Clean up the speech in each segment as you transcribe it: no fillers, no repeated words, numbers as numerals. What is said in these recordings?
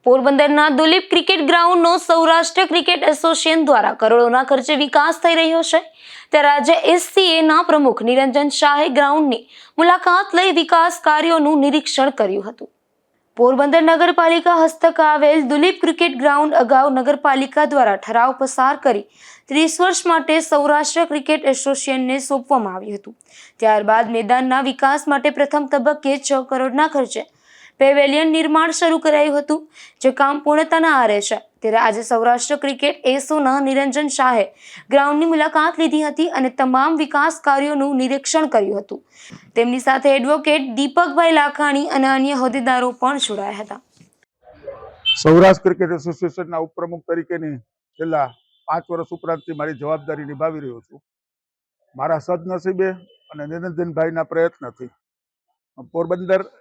પોરબંદરના દુલીપ ક્રિકેટ ગ્રાઉન્ડનો Saurashtra cricket association દ્વારા કરોડોના ખર્ચે વિકાસ થઈ રહ્યો છે ત્યારે આજે એસસીએના પ્રમુખ નિરંજન શાહે ગ્રાઉન્ડની મુલાકાત લઈ વિકાસ કાર્યોનું નિરીક્ષણ કર્યું હતું। પોરબંદર નગરપાલિકા હસ્તક આવેલ દુલીપ ક્રિકેટ ગ્રાઉન્ડ અગાઉ નગરપાલિકા દ્વારા ઠરાવ પસાર કરી 30 વર્ષ માટે સૌરાષ્ટ્ર ક્રિકેટ એસોસિએશનને સોંપવામાં આવ્યું હતું। ત્યારબાદ મેદાનના વિકાસ માટે પ્રથમ તબક્કે 6 કરોડના ખર્ચે પેવેલિયન નિર્માણ શરૂ કરાયું હતું, જે કામ પૂર્ણતાના આરે છે। ત્યારે આજે સૌરાષ્ટ્ર ક્રિકેટ એસોના નિરંજન શાહે ગ્રાઉન્ડની મુલાકાત લીધી હતી અને તમામ વિકાસ કાર્યોનું નિરીક્ષણ કર્યું હતું। તેમની સાથે એડવોકેટ દીપકભાઈ લાખાણી અને અન્ય હોદ્દેદારો પણ જોડાયા હતા। સૌરાષ્ટ્ર ક્રિકેટ એસોસિએશનના ઉપપ્રમુખ તરીકેની છેલ્લા 5 વર્ષ ઉપરાંતથી મારી જવાબદારી નિભાવી રહ્યો છું। મારા સદનસીબે અને નિરંજનભાઈના પ્રયત્નથી પોરબંદર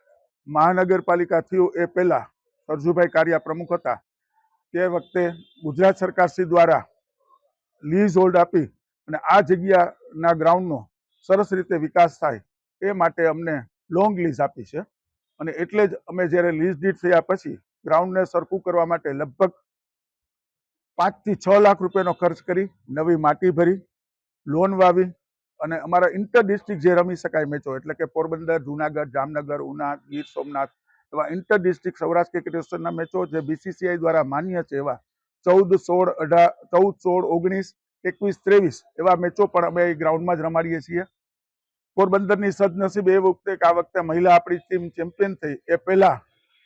મહાનગરપાલિકા થયું એ પહેલા સરજુભાઈ કારિયા પ્રમુખ હતા તે વખતે ગુજરાત સરકારશ્રી દ્વારા લીઝ હોલ્ડ આપી અને આ જગ્યાના ગ્રાઉન્ડનો સરસ રીતે વિકાસ થાય એ માટે અમને લોંગ લીઝ આપી છે અને એટલે જ અમે જ્યારે લીઝ ડીડ થયા પછી ગ્રાઉન્ડને સરખું કરવા માટે લગભગ 5 થી 6 લાખ રૂપિયાનો ખર્ચ કરી નવી માટી ભરી લોન વાવી અને અમારા ઇન્ટર ડિસ્ટ્રિક્ટ જે રમી શકાય મેચો એટલે કે પોરબંદર, જુનાગઢ, જામનગર, ઉના, ગીર સોમનાથ એવા ઇન્ટર ડિસ્ટ્રિક્ટ સૌરાષ્ટ્ર ક્રિકેટ એસોસિએશનના મેચો જે બીસીસીઆઈ દ્વારા માન્ય છે એવા 14, 16, 19, 21, 23 એવા મેચો પણ અમે ગ્રાઉન્ડમાં જ રમાડીએ છીએ। પોરબંદરની સદનસીબ એ વખતે કે આ વખતે મહિલા આપણી ટીમ ચેમ્પિયન થઈ એ પહેલા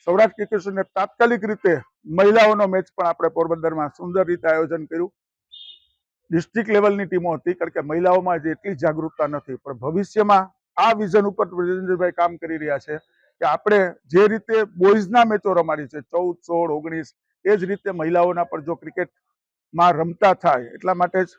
સૌરાષ્ટ્ર ક્રિકેટ એસોસિએશને તાત્કાલિક રીતે મહિલાઓનો મેચ પણ આપણે પોરબંદરમાં સુંદર રીતે આયોજન કર્યું। ડિસ્ટ્રિક્ટ લેવલની ટીમો હતી કારણ કે મહિલાઓમાં એટલી જાગૃતતા નથી, પણ ભવિષ્યમાં આ વિઝન ઉપર નિરંજનભાઈ કામ કરી રહ્યા છે કે આપણે જે રીતે બોયઝના મેચો રમાડી છે 14, 16, 19 એ જ રીતે મહિલાઓના પર જો ક્રિકેટમાં રમતા થાય એટલા માટે જ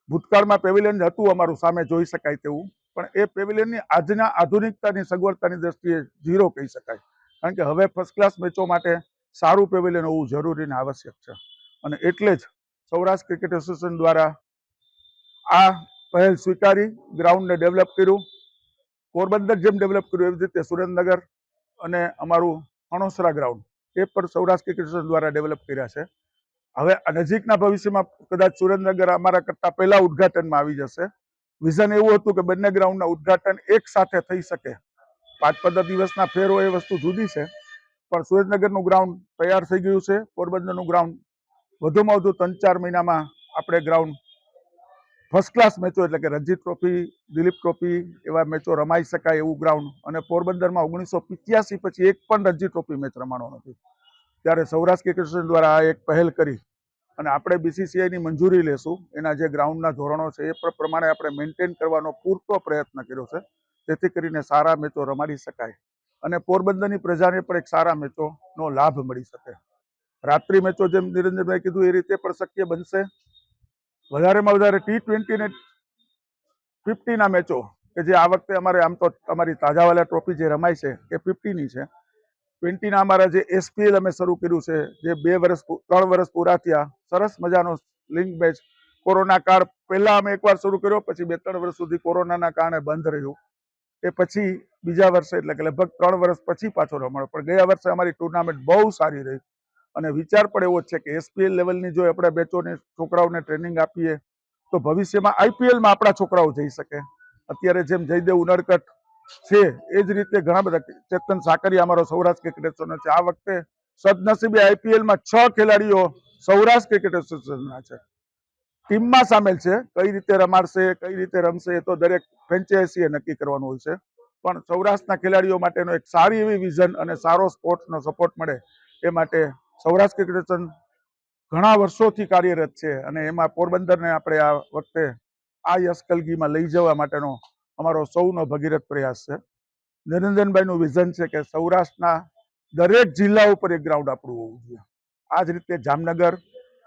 ભૂતકાળમાં પેવેલિયન હતું અમારું સામે જોઈ શકાય તેવું, પણ એ પેવેલિયનની આજના આધુનિકતાની સગવડતાની દ્રષ્ટિએ ઝીરો કહી શકાય કારણ કે હવે ફર્સ્ટ ક્લાસ મેચો માટે સારું પેવેલિયન હોવું જરૂરી અને આવશ્યક છે અને એટલે જ સૌરાષ્ટ્ર ક્રિકેટ એસોસિએશન દ્વારા આ પહેલ સ્વીકારી ગ્રાઉન્ડને ડેવલપ કર્યું। પોરબંદર જેમ ડેવલપ કર્યું એવી રીતે સુરેન્દ્રનગર અને અમારું અણોસરા ગ્રાઉન્ડ એ પણ સૌરાષ્ટ્ર ક્રિકેટ એસોસિએશન દ્વારા ડેવલપ કર્યા છે। હવે નજીકના ભવિષ્યમાં કદાચ સુરેન્દ્રનગર અમારા કરતા પહેલા ઉદ્ઘાટનમાં આવી જશે। વિઝન એવું હતું કે બંને ગ્રાઉન્ડના ઉદ્ઘાટન એક સાથે થઈ શકે। 5-15 દિવસના ફેર હોય એ વસ્તુ જુદી છે, પણ સુરેન્દ્રનગરનું ગ્રાઉન્ડ તૈયાર થઈ ગયું છે। પોરબંદરનું ગ્રાઉન્ડ વધુમાં વધુ 3-4 મહિનામાં આપણે ગ્રાઉન્ડ ફર્સ્ટ ક્લાસ મેચો એટલે કે રણજી ટ્રોફી, દિલીપ ટ્રોફી એવા મેચો રમાઈ શકાય એવું ગ્રાઉન્ડ અને પોરબંદરમાં 1985 પછી એક પણ રણજી ટ્રોફી મેચ રમાણો નથી, ત્યારે સૌરાષ્ટ્ર ક્રિકેટ એસોસિએશન દ્વારા આ એક પહેલ કરી અને આપણે બીસીસીઆઈની મંજૂરી લેશું। એના જે ગ્રાઉન્ડના ધોરણો છે એ પ્રમાણે આપણે મેન્ટેન કરવાનો પૂરતો પ્રયત્ન કર્યો છે જેથી કરીને સારા મેચો રમાડી શકાય અને પોરબંદરની પ્રજાને પણ એક સારા મેચોનો લાભ મળી શકે। રાત્રિ મેચો જેમ નિરંજનભાઈ કીધું એ રીતે પણ શક્ય બનશે। વધારેમાં વધારે T20 ને 50ના મેચો કે જે આ વખતે અમારે આમ તો અમારી તાજાવાલા ટ્રોફી જે રમાય છે એ 50ની છે। 20ના અમારા જે એસપીએલ અમે શરૂ કર્યું છે જે 3 વર્ષ પૂરા થયા, સરસ મજાનો લીગ મેચ કોરોના કાળ પહેલા અમે એકવાર શરૂ કર્યો, પછી 2-3 વર્ષ સુધી કોરોનાના કારણે બંધ રહ્યું, એ પછી બીજા વર્ષે એટલે કે લગભગ 3 વર્ષ પછી પાછો રમાડો, પણ ગયા વર્ષે અમારી ટુર્નામેન્ટ બહુ સારી રહી અને વિચાર પણ એવો છે કે એસપીએલ લેવલની જો આપણે બેચોને છોકરાઓને ટ્રેનિંગ આપીએ તો ભવિષ્યમાં આઈપીએલમાં આપણા છોકરાઓ જઈ શકે। અત્યારે જેમ જયદેવ ઉનડકટ છે એ જ રીતે ઘણા બધા, ચેતન સાકરિયા અમારો સૌરાષ્ટ્ર ક્રિકેટ એસોસિએશનનો છે, આ વખતે સદનસીબે આઈપીએલમાં 6 ખેલાડીઓ સૌરાષ્ટ્ર ક્રિકેટ એસોસિએશનના છે, ટીમમાં સામેલ છે। કઈ રીતે રમાડશે, કઈ રીતે રમશે એ તો દરેક ફ્રેન્ચાઇઝીએ નક્કી કરવાનું હોય છે, પણ સૌરાષ્ટ્રના ખેલાડીઓ માટેનો એક સારી એવી વિઝન અને સારો સ્પોર્ટ્સનો સપોર્ટ મળે એ માટે સૌરાષ્ટ્ર ક્રિકેટ એસોસિએશન ઘણા વર્ષોથી કાર્યરત છે અને એમાં પોરબંદરને આપણે આ વખતે આ યશકલગીમાં લઈ જવા માટેનો અમારો સૌનો ભગીરથ પ્રયાસ છે। નિરંજનભાઈનું વિઝન છે કે સૌરાષ્ટ્રના દરેક જિલ્લા ઉપર એક ગ્રાઉન્ડ આપણું હોવું જોઈએ। આ જ રીતે જામનગર,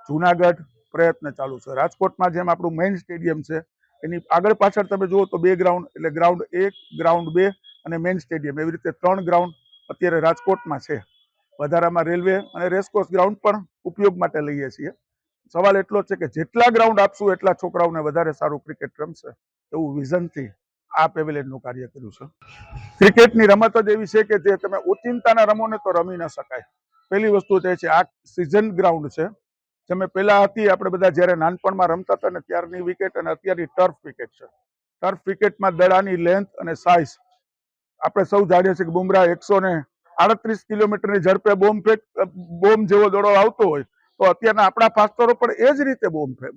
જુનાગઢ પ્રયત્ન ચાલુ છે। રાજકોટમાં જેમ આપણું મેઇન સ્ટેડિયમ છે એની આગળ પાછળ તમે જુઓ તો 2 ગ્રાઉન્ડ એટલે ગ્રાઉન્ડ 1, ગ્રાઉન્ડ 2 અને મેઇન સ્ટેડિયમ એવી રીતે 3 ગ્રાઉન્ડ અત્યારે રાજકોટમાં છે। વધારામાં રેલવે અને રેસકોર્સ ગ્રાઉન્ડ પણ ઉપયોગ માટે લઈએ છીએ। સવાલ એટલો છે કે જેટલા ગ્રાઉન્ડ આપશું એટલા છોકરાઓને વધારે સારું ક્રિકેટ રમશે એવું વિઝનથી આ પેવેલિયનનું કાર્ય કર્યું છે। ક્રિકેટની રમત જ એવી છે કે જે તમે ઓચિંતાના રમો ને તો રમી ન શકાય, પહેલી વસ્તુ તે છે આ સિઝન ગ્રાઉન્ડ છે. જેમ પહેલા હતી આપણે બધા જ્યારે નાનપણમાં રમતા હતા ને ત્યારની વિકેટ અને અત્યારની ટર્ફ વિકેટ છે. ટર્ફ વિકેટમાં દડાની લેન્થ અને સાઇઝ આપણે સૌ જાણીએ છીએ કે બુમરાહ 138 કિલોમીટરની ઝડપે બોમ્બ જેવો દડો આવતો હોય તો અત્યારના આપણા ફાસ્ટરો પણ એ જ રીતે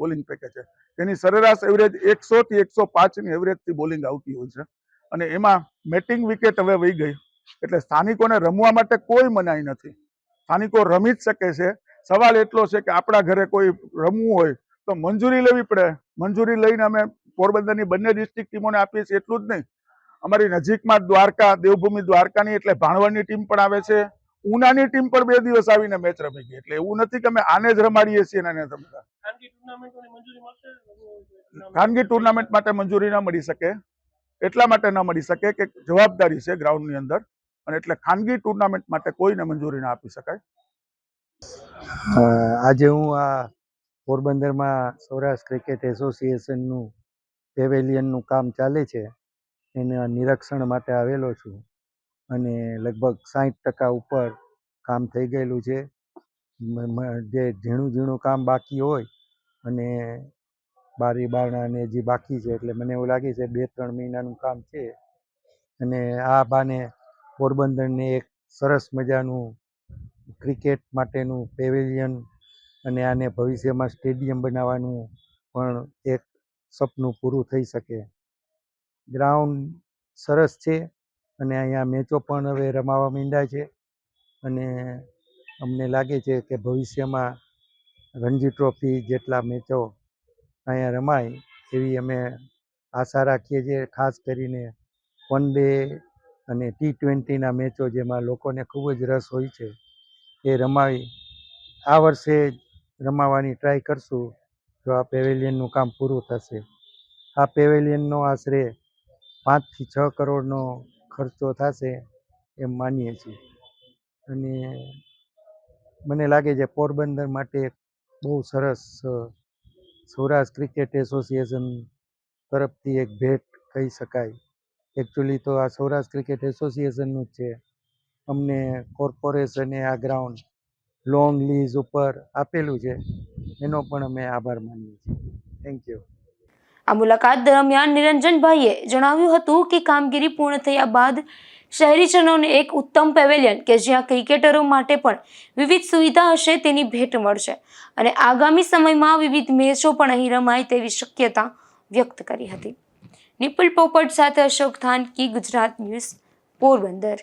બોલિંગ ફેંકે છે. એની સરેરાશ એવરેજ 100 થી 105 ની એવરેજથી બોલિંગ આવતી હોય છે. અને એમાં મેટિંગ વિકેટ હવે વહી ગઈ એટલે સ્થાનિકોને રમવા માટે કોઈ મનાઈ નથી. સ્થાનિકો રમી જ શકે છે. સવાલ એટલો છે કે આપણા ઘરે કોઈ રમવું હોય તો મંજૂરી લેવી પડે. મંજૂરી લઈને અમે પોરબંદરની બંને ડિસ્ટ્રિક્ટ ટીમોને આપીએ છીએ. એટલું જ નહીં, અમારી નજીકમાં દ્વારકા, દેવભૂમિ દ્વારકાની એટલે ભાણવડની ટીમ પણ આવે છે. ઉનાની ટીમ પણ 2 દિવસ આવીને મેચ રમી ગઈ. એટલે એવું નથી કે અમે આને જ રમાડીએ છીએ ને રમતા. ખાનગી ટુર્નામેન્ટ માટે મંજૂરી ન મળી શકે. એટલા માટે ન મળી શકે કે જવાબદારી છે ગ્રાઉન્ડની અંદર, અને એટલે ખાનગી ટુર્નામેન્ટ માટે કોઈને મંજૂરી ના આપી શકાય. આજે હું આ પોરબંદરમાં સૌરાષ્ટ્ર ક્રિકેટ એસોસિએશનનું પેવેલિયનનું કામ ચાલે છે એના નિરીક્ષણ માટે આવેલો છું અને લગભગ 60% ઉપર કામ થઈ ગયેલું છે. જે ઝીણું કામ બાકી હોય અને બારી બારણા ને જે બાકી છે એટલે મને એવું લાગે છે 2-3 મહિનાનું કામ છે. અને આ બાને પોરબંદરને એક સરસ મજાનું ક્રિકેટ માટેનું પેવેલિયન અને આને ભવિષ્યમાં સ્ટેડિયમ બનાવવાનું પણ એક સપનું પૂરું થઈ શકે. ગ્રાઉન્ડ સરસ છે અને અહીંયા મેચો પણ હવે રમાવા માંડ્યા છે અને અમને લાગે છે કે ભવિષ્યમાં રણજી ટ્રોફી જેટલા મેચો અહીંયા રમાય એવી અમે આશા રાખીએ છીએ. ખાસ કરીને વન ડે અને T20ના મેચો જેમાં લોકોને ખૂબ જ રસ હોય છે એ રમાવી આ વર્ષે રમાવાની ટ્રાય કરશું જો આ પેવેલિયનનું કામ પૂરું થશે. આ પેવેલિયનનો આશરે 5 થી 6 કરોડનો ખર્ચો થશે એમ માનીએ છીએ અને મને લાગે છે પોરબંદર માટે બહુ સરસ સૌરાષ્ટ્ર ક્રિકેટ એસોસિએશન તરફથી એક ભેટ કહી શકાય. એકચ્યુઅલી તો આ સૌરાષ્ટ્ર ક્રિકેટ એસોસિએશનનું જ છે. અમને કોર્પોરેશને આ ગ્રાઉન્ડ લોંગ લીઝ ઉપર આપેલું છે એનો પણ અમે આભાર માનીએ છીએ. Thank you. આ મુલાકાત દરમિયાન નિરંજનભાઈએ જણાવ્યું હતું કે કામગીરી પૂર્ણ થયા બાદ શહેરીજનોને એક ઉત્તમ પેવેલિયન કે જ્યાં ક્રિકેટરો માટે પણ વિવિધ સુવિધા હશે તેની ભેટ મળશે અને આગામી સમયમાં વિવિધ મેચો પણ અહીં રમાય તેવી શક્યતા વ્યક્ત કરી હતી. નિપુલ પોપટ સાથે અશોક થાનકી, ગુજરાત ન્યૂઝ, પોરબંદર.